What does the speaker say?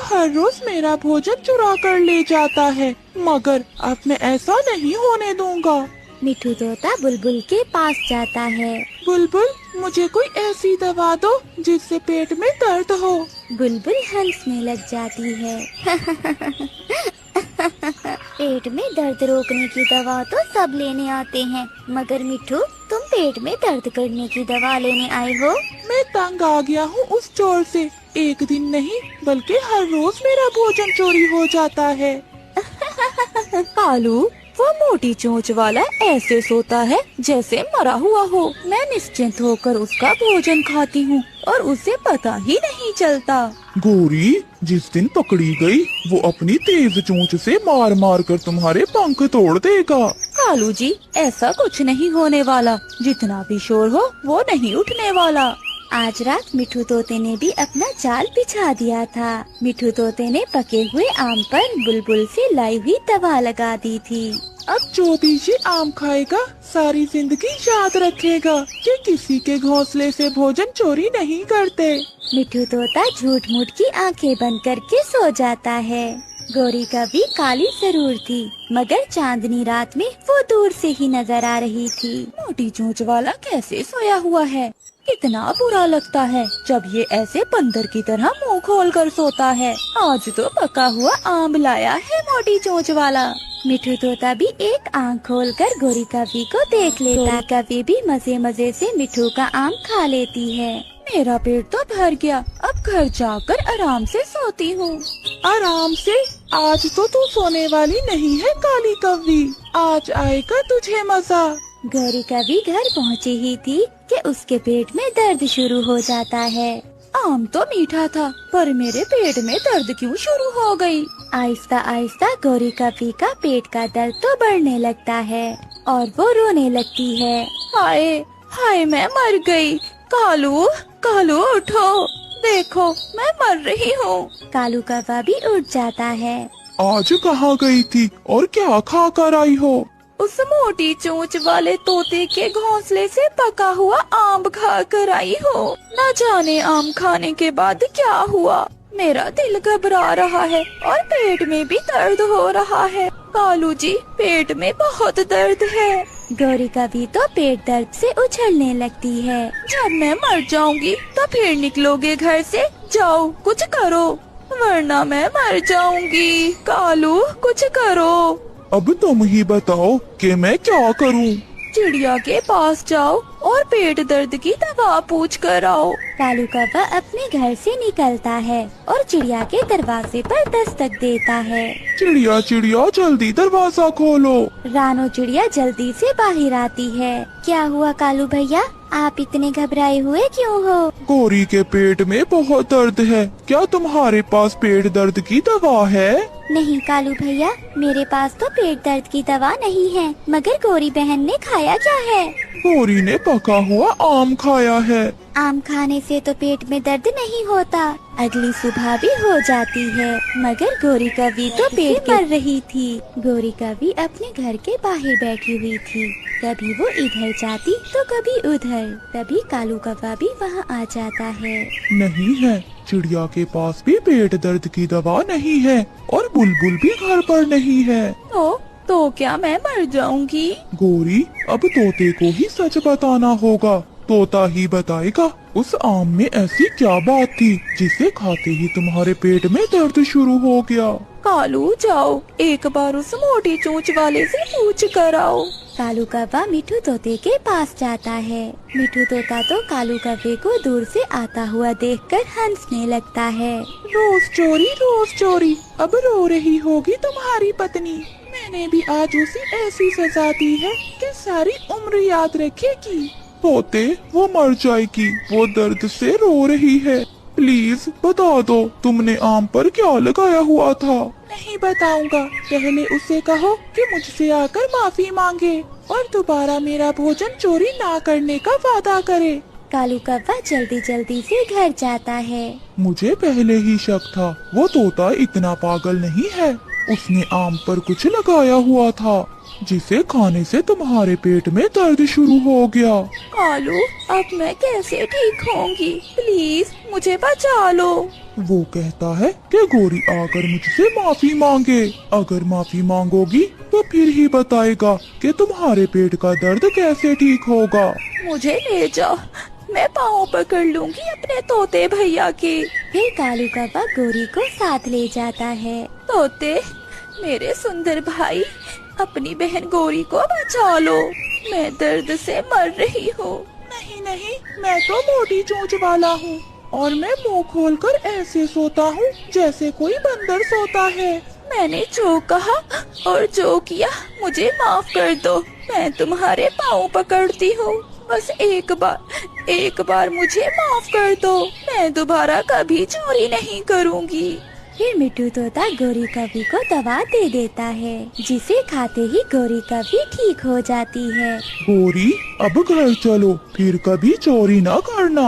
हर रोज मेरा भोजन चुरा कर ले जाता है, मगर अब मैं ऐसा नहीं होने दूंगा। मिठू तोता बुलबुल के पास जाता है। बुलबुल, मुझे कोई ऐसी दवा दो जिससे पेट में दर्द हो। बुलबुल हंसने लग जाती है। पेट में दर्द रोकने की दवा तो सब लेने आते हैं, मगर मिठू तुम पेट में दर्द करने की दवा लेने आए हो। मैं तंग आ गया हूँ उस चोर से। एक दिन नहीं बल्कि हर रोज मेरा भोजन चोरी हो जाता है। कालू, वो मोटी चोंच वाला ऐसे सोता है जैसे मरा हुआ हो। मैं निश्चिंत होकर उसका भोजन खाती हूँ और उसे पता ही नहीं चलता। गोरी, जिस दिन पकड़ी गई वो अपनी तेज चोंच से मार मार कर तुम्हारे पंख तोड़ देगा। कालू जी, ऐसा कुछ नहीं होने वाला। जितना भी शोर हो वो नहीं उठने वाला। आज रात मिठू तोते ने भी अपना जाल बिछा दिया था। मिठू तोते ने पके हुए आम पर बुलबुल से लाई हुई दवा लगा दी थी। अब जो भी ये आम खाएगा सारी जिंदगी याद रखेगा कि किसी के घोंसले से भोजन चोरी नहीं करते। मिठू तोता झूठ मूठ की आंखें बंद करके सो जाता है। गौरी का भी काली जरूर थी, मगर चांदनी रात में वो दूर से ही नजर आ रही थी। मोटी चोंच वाला कैसे सोया हुआ है। कितना बुरा लगता है जब ये ऐसे बंदर की तरह मुंह खोल कर सोता है। आज तो पका हुआ आम लाया है मोटी चोंच वाला। मिठू तोता भी एक आंख खोलकर गोरी कवि को देख लेता। कवि भी मजे मजे से मिठू का आम खा लेती है। मेरा पेट तो भर गया, अब घर जाकर आराम से सोती हूँ। आराम से? आज तो तू सोने वाली नहीं है काली कव्वी, आज आएगा तुझे मजा। गौरी कवि घर पहुँची ही थी कि उसके पेट में दर्द शुरू हो जाता है। आम तो मीठा था, पर मेरे पेट में दर्द क्यों शुरू हो गई? आहिस्ता आहिस्ता गौरी कवि का पेट का दर्द तो बढ़ने लगता है और वो रोने लगती है। हाय हाय, मैं मर गई। कालू, कालू उठो, देखो मैं मर रही हूँ। कालू कौवा भी उठ जाता है। आज कहाँ गई थी और क्या खा कर आई हो? उस मोटी चोंच वाले तोते के घोंसले से पका हुआ आम खा कर आई हो। न जाने आम खाने के बाद क्या हुआ। मेरा दिल घबरा रहा है और पेट में भी दर्द हो रहा है। कालू जी, पेट में बहुत दर्द है। गौरी कवि तो पेट दर्द से उछलने लगती है। जब मैं मर जाऊंगी तो फिर निकलोगे घर से? जाओ कुछ करो, वरना मैं मर जाऊंगी। कालू, कुछ करो। अब तुम ही बताओ कि मैं क्या करूं? चिड़िया के पास जाओ और पेट दर्द की दवा पूछ कर आओ। कालू कौवा अपने घर से निकलता है और चिड़िया के दरवाजे पर दस्तक देता है। चिड़िया चिड़िया, जल्दी दरवाजा खोलो। रानो चिड़िया जल्दी से बाहर आती है। क्या हुआ कालू भैया, आप इतने घबराए हुए क्यों हो? गौरी के पेट में बहुत दर्द है, क्या तुम्हारे पास पेट दर्द की दवा है? नहीं कालू भैया, मेरे पास तो पेट दर्द की दवा नहीं है, मगर गौरी बहन ने खाया क्या है? गौरी ने पका हुआ आम खाया है। आम खाने से तो पेट में दर्द नहीं होता। अगली सुबह भी हो जाती है, मगर गौरी कवि तो पेट मर रही थी। गौरी कवि अपने घर के बाहर बैठी हुई थी। कभी वो इधर जाती तो कभी उधर। तभी कालू कौवा भी वहाँ आ जाता है। नहीं है, चिड़िया के पास भी पेट दर्द की दवा नहीं है और बुलबुल भी घर पर नहीं है। तो क्या मैं मर जाऊंगी? गौरी, अब तोते को ही सच बताना होगा। तोता ही बताएगा उस आम में ऐसी क्या बात थी जिसे खाते ही तुम्हारे पेट में दर्द शुरू हो गया। कालू, जाओ एक बार उस मोटी चोंच वाले से पूछ कर आओ। कालू कौवा मिठू तोते के पास जाता है। मिठू तोता तो कालू कौवे को दूर से आता हुआ देखकर हंसने लगता है। रोज चोरी, अब रो रही होगी तुम्हारी पत्नी। मैंने भी आज उसे ऐसी सजा दी है कि सारी उम्र याद रखेगी। तोते, वो मर जाएगी, वो दर्द से रो रही है। प्लीज बता दो, तुमने आम पर क्या लगाया हुआ था? नहीं बताऊंगा, पहले उसे कहो कि मुझसे आकर माफी मांगे और दोबारा मेरा भोजन चोरी ना करने का वादा करे। कालू कौवा जल्दी जल्दी से घर जाता है। मुझे पहले ही शक था, वो तोता इतना पागल नहीं है। उसने आम पर कुछ लगाया हुआ था जिसे खाने से तुम्हारे पेट में दर्द शुरू हो गया। कालू, अब मैं कैसे ठीक होंगी? प्लीज मुझे बचा लो। वो कहता है कि गोरी आकर मुझसे माफी मांगे। अगर माफी मांगोगी तो फिर ही बताएगा कि तुम्हारे पेट का दर्द कैसे ठीक होगा। मुझे ले जाओ, मैं पाँव पकड़ लूंगी अपने तोते भैया के। फिर कालू कौवा गोरी को साथ ले जाता है। तोते, मेरे सुंदर भाई, अपनी बहन गोरी को बचा लो, मैं दर्द से मर रही हूँ। नहीं नहीं, मैं तो मोटी चोंच वाला हूँ और मैं मुंह खोलकर ऐसे सोता हूँ जैसे कोई बंदर सोता है। मैंने जो कहा और जो किया मुझे माफ कर दो। मैं तुम्हारे पाँव पकड़ती हूँ, बस एक बार मुझे माफ कर दो। मैं दोबारा कभी चोरी नहीं करूँगी। फिर मिट्टू तोता गोरी कवि को दवा दे देता है, जिसे खाते ही गोरी कवि ठीक हो जाती है। गोरी, अब घर चलो, फिर कभी चोरी न करना।